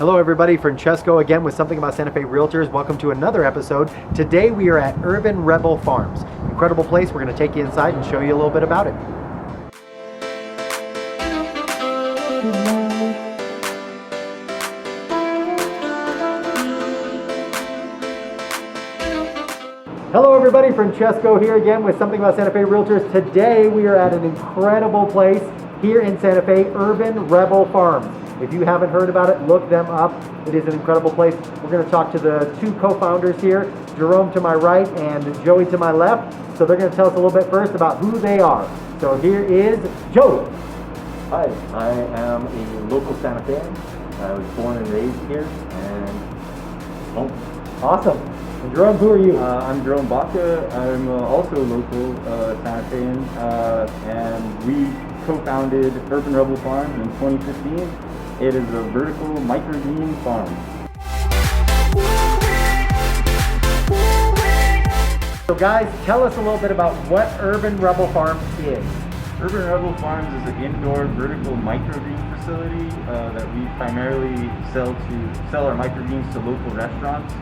Hello everybody, Francesco again with Something About Santa Fe Realtors. Welcome to another episode. Today we are at Urban Rebel Farms. Incredible place. We're going to take you inside and show you a little bit about it. Hello everybody, Francesco here again with Something About Santa Fe Realtors. Today we are at an incredible place here in Santa Fe, Urban Rebel Farms. If you haven't heard about it, look them up. It is an incredible place. We're going to talk to the two co-founders here, Jerome to my right and Joey to my left. So they're going to tell us a little bit first about who they are. So here is Joey. Hi, I am a local Santa Fean. I was born and raised here and home. Awesome. And Jerome, who are you? I'm Jerome Baca. I'm also a local Santa Fean, and we co-founded Urban Rebel Farms in 2015. It is a vertical microgreen farm. So guys, tell us a little bit about what Urban Rebel Farms is. Urban Rebel Farms is an indoor vertical microgreen facility that we primarily sell our microgreens to local restaurants.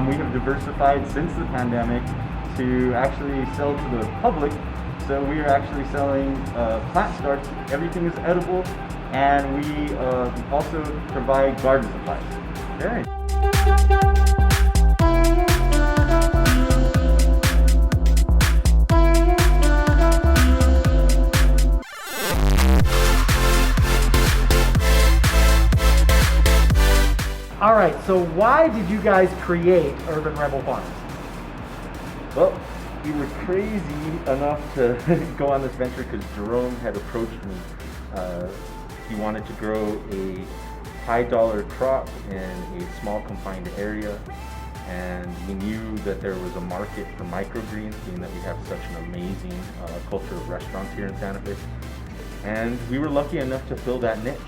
We have diversified since the pandemic to actually sell to the public. So we are actually selling plant starts. Everything is edible, and we also provide garden supplies. Okay. All right, so why did you guys create Urban Rebel Farms? Well, we were crazy enough to go on this venture because Jerome had approached me. He wanted to grow a high dollar crop in a small confined area, and we knew that there was a market for microgreens, being that we have such an amazing culture of restaurants here in Santa Fe. And we were lucky enough to fill that niche.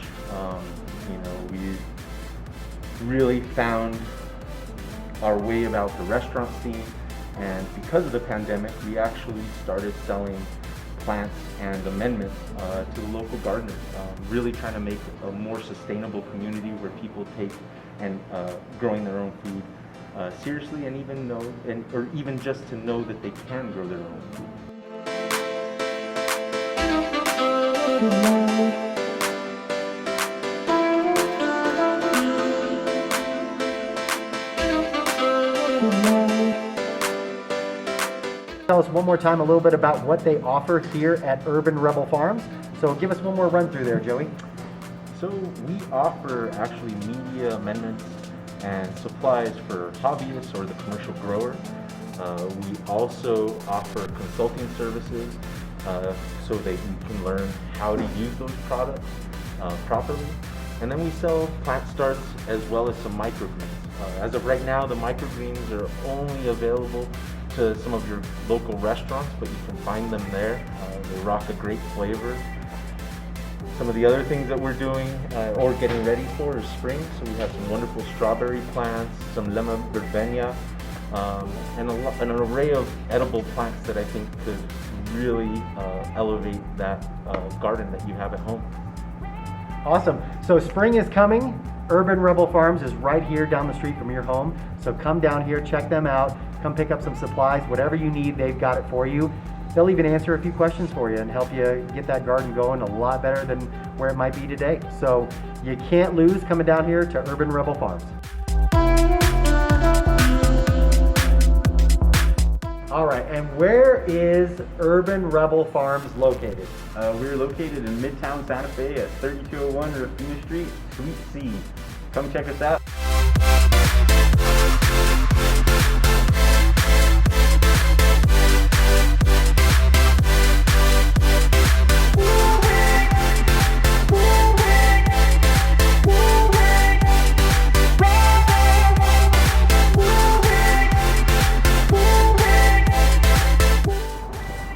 We really found our way about the restaurant scene. And because of the pandemic, we actually started selling plants and amendments to the local gardeners, really trying to make a more sustainable community where people take and growing their own food seriously, and even just to know that they can grow their own food. Tell us one more time a little bit about what they offer here at Urban Rebel Farms. So give us one more run through there, Joey. So we offer actually media amendments and supplies for hobbyists or the commercial grower. We also offer consulting services so that you can learn how to use those products properly. And then we sell plant starts as well as some microgreens. As of right now, the microgreens are only available to some of your local restaurants, but you can find them there. They rock a great flavor. Some of the other things that we're doing or getting ready for is spring. So we have some wonderful strawberry plants, some lemon verbena, and an array of edible plants that I think could really elevate that garden that you have at home. Awesome. So spring is coming. Urban Rebel Farms is right here down the street from your home. So come down here, check them out, come pick up some supplies, whatever you need, they've got it for you. They'll even answer a few questions for you and help you get that garden going a lot better than where it might be today. So you can't lose coming down here to Urban Rebel Farms. All right, and where is Urban Rebel Farms located? We're located in Midtown Santa Fe at 3201 Rufina Street, Suite C. Come check us out.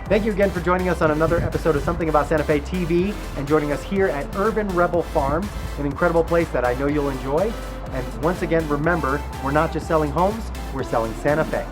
Thank you again for joining us on another episode of Something About Santa Fe TV and joining us here at Urban Rebel Farms, an incredible place that I know you'll enjoy. And once again, remember, we're not just selling homes, we're selling Santa Fe.